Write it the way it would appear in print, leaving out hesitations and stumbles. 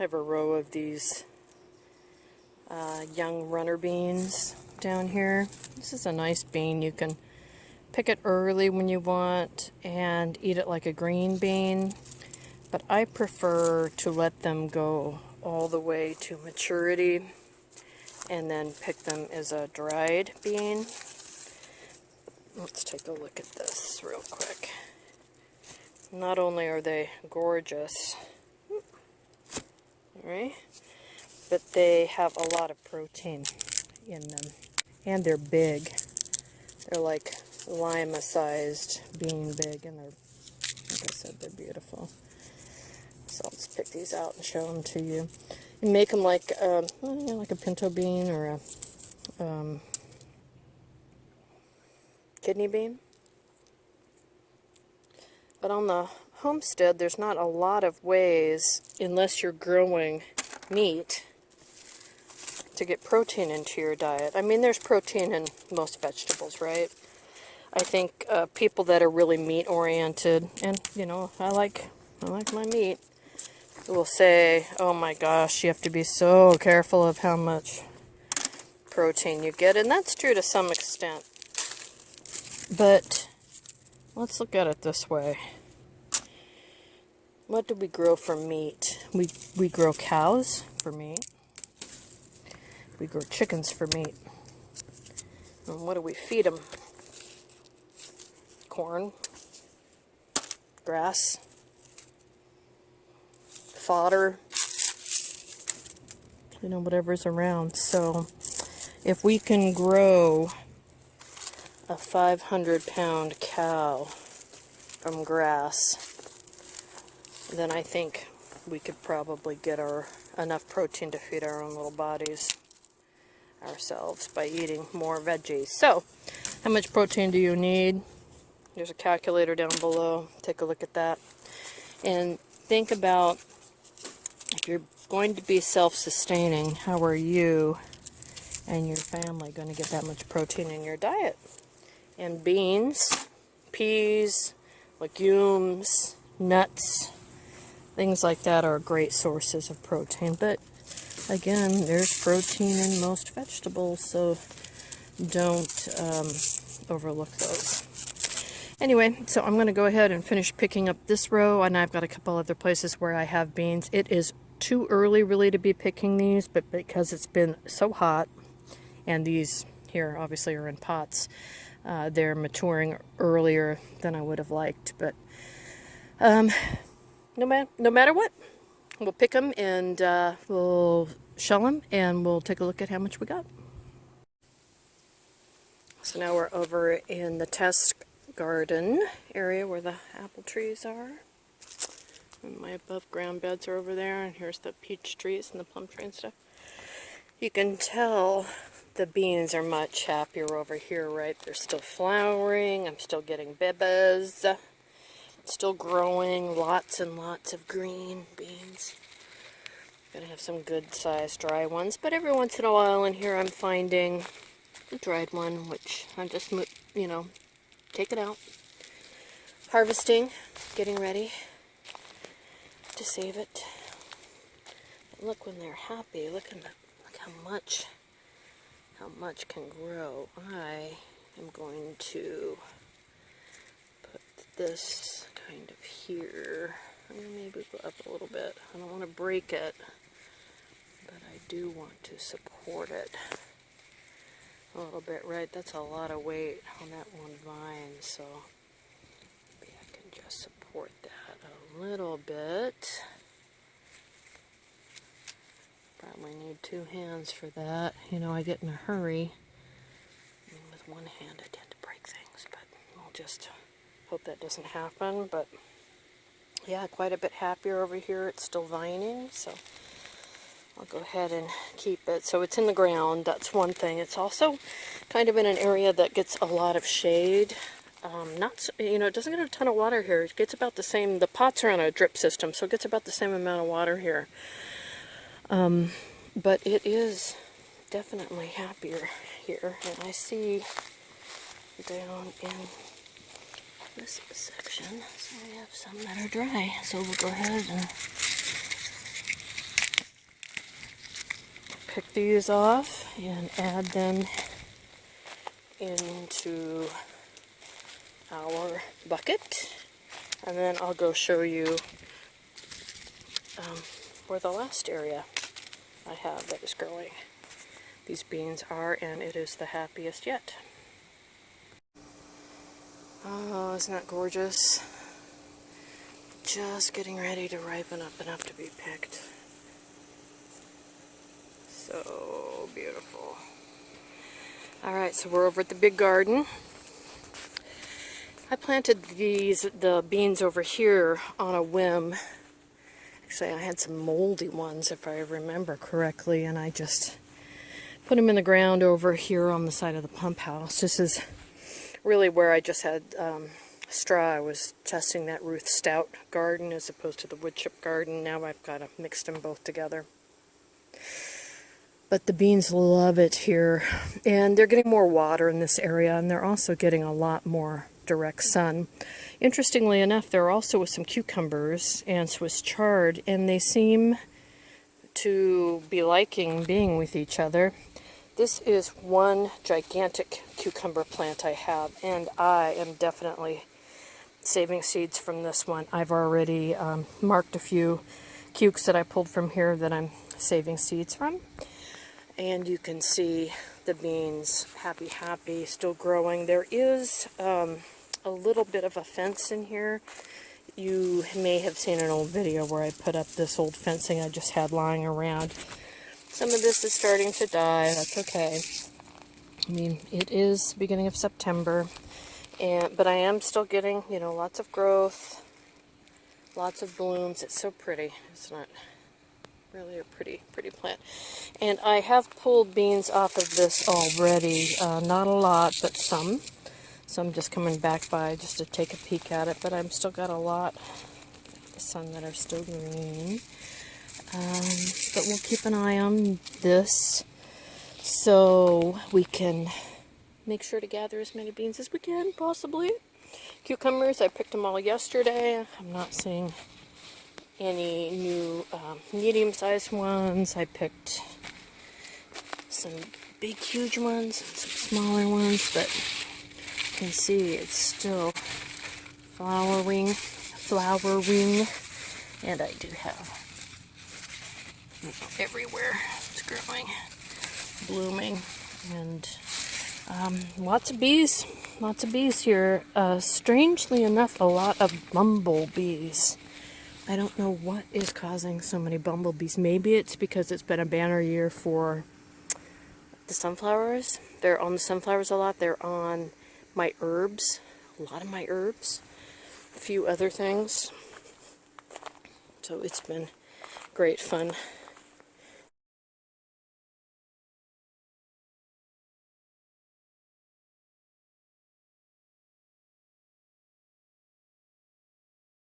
I have a row of these young runner beans down here. This is a nice bean. You can pick it early when you want and eat it like a green bean, but I prefer to let them go all the way to maturity and then pick them as a dried bean. Let's take a look at this real quick. Not only are they gorgeous, right, but they have a lot of protein in them, and they're big. They're like lima-sized bean big, and they're, like I said, they're beautiful. So let's pick these out and show them to you. You make them like like a pinto bean or a kidney bean. But on the homestead, there's not a lot of ways, unless you're growing meat, to get protein into your diet. I mean, there's protein in most vegetables, right? I think people that are really meat-oriented, and, you know, I like my meat, will say, oh my gosh, you have to be so careful of how much protein you get. And that's true to some extent. But let's look at it this way. What do we grow for meat? We grow cows for meat. We grow chickens for meat. And what do we feed them? Corn, grass, fodder, you know, whatever's around. So if we can grow a 500-pound cow from grass, then I think we could probably get enough protein to feed our own little bodies ourselves by eating more veggies. So, how much protein do you need? There's a calculator down below. Take a look at that. And think about, if you're going to be self-sustaining, how are you and your family going to get that much protein in your diet? And beans, peas, legumes, nuts, things like that are great sources of protein. But again, there's protein in most vegetables, so don't overlook those. Anyway, so I'm going to go ahead and finish picking up this row, and I've got a couple other places where I have beans. It is too early really to be picking these, but because it's been so hot, and these here obviously are in pots, they're maturing earlier than I would have liked. But no matter what, we'll pick them and we'll shell them, and we'll take a look at how much we got. So now we're over in the test garden area where the apple trees are. And my above ground beds are over there, and here's the peach trees and the plum tree and stuff. You can tell the beans are much happier over here, right? They're still flowering. I'm still getting bebas. Still growing lots and lots of green beans. Gonna have some good sized dry ones, but every once in a while in here I'm finding a dried one, which I'm just, you know, take it out, harvesting, getting ready to save it. But look, when they're happy, look how much can grow. I am going to put this kind of here. I'm going to maybe go up a little bit. I don't want to break it, but I do want to support it a little bit, right? That's a lot of weight on that one vine, so maybe I can just support that a little bit. Probably need 2 hands for that. You know, I get in a hurry, and with one hand I tend to break things, but I'll just hope that doesn't happen. But yeah, quite a bit happier over here. It's still vining, so I'll go ahead and keep it. So it's in the ground, that's one thing. It's also kind of in an area that gets a lot of shade. You know, it doesn't get a ton of water here. It gets about the same. The pots are on a drip system, so it gets about the same amount of water here. But it is definitely happier here. And I see down in this section, so we have some that are dry. So we'll go ahead and pick these off and add them into our bucket. And then I'll go show you where the last area I have that is growing these beans are, and it is the happiest yet. Oh, isn't that gorgeous? Just getting ready to ripen up enough to be picked. So beautiful. Alright, so we're over at the big garden. I planted the beans over here on a whim. Actually, I had some moldy ones, if I remember correctly, and I just put them in the ground over here on the side of the pump house. This is really where I just had straw. I was testing that Ruth Stout garden as opposed to the wood chip garden. Now I've got to mix them both together. But the beans love it here, and they're getting more water in this area, and they're also getting a lot more direct sun. Interestingly enough, there are also some cucumbers and Swiss chard, and they seem to be liking being with each other. This is one gigantic cucumber plant I have, and I am definitely saving seeds from this one. I've already marked a few cukes that I pulled from here that I'm saving seeds from. And you can see the beans, happy, still growing. There is a little bit of a fence in here. You may have seen an old video where I put up this old fencing I just had lying around. Some of this is starting to die. That's okay. I mean, it is beginning of September, but I am still getting, you know, lots of growth, lots of blooms. It's so pretty, isn't it? Really a pretty plant. And I have pulled beans off of this already. Not a lot, but some. So I'm just coming back by just to take a peek at it. But I've still got a lot, some that are still green. But we'll keep an eye on this so we can make sure to gather as many beans as we can, possibly. Cucumbers, I picked them all yesterday. I'm not seeing any new medium-sized ones. I picked some big, huge ones and some smaller ones, but you can see it's still flowering, and I do have everywhere. It's growing, blooming, and lots of bees here. Strangely enough, a lot of bumblebees. I don't know what is causing so many bumblebees. Maybe it's because it's been a banner year for the sunflowers. They're on the sunflowers a lot. They're on my herbs, a lot of my herbs, a few other things. So it's been great fun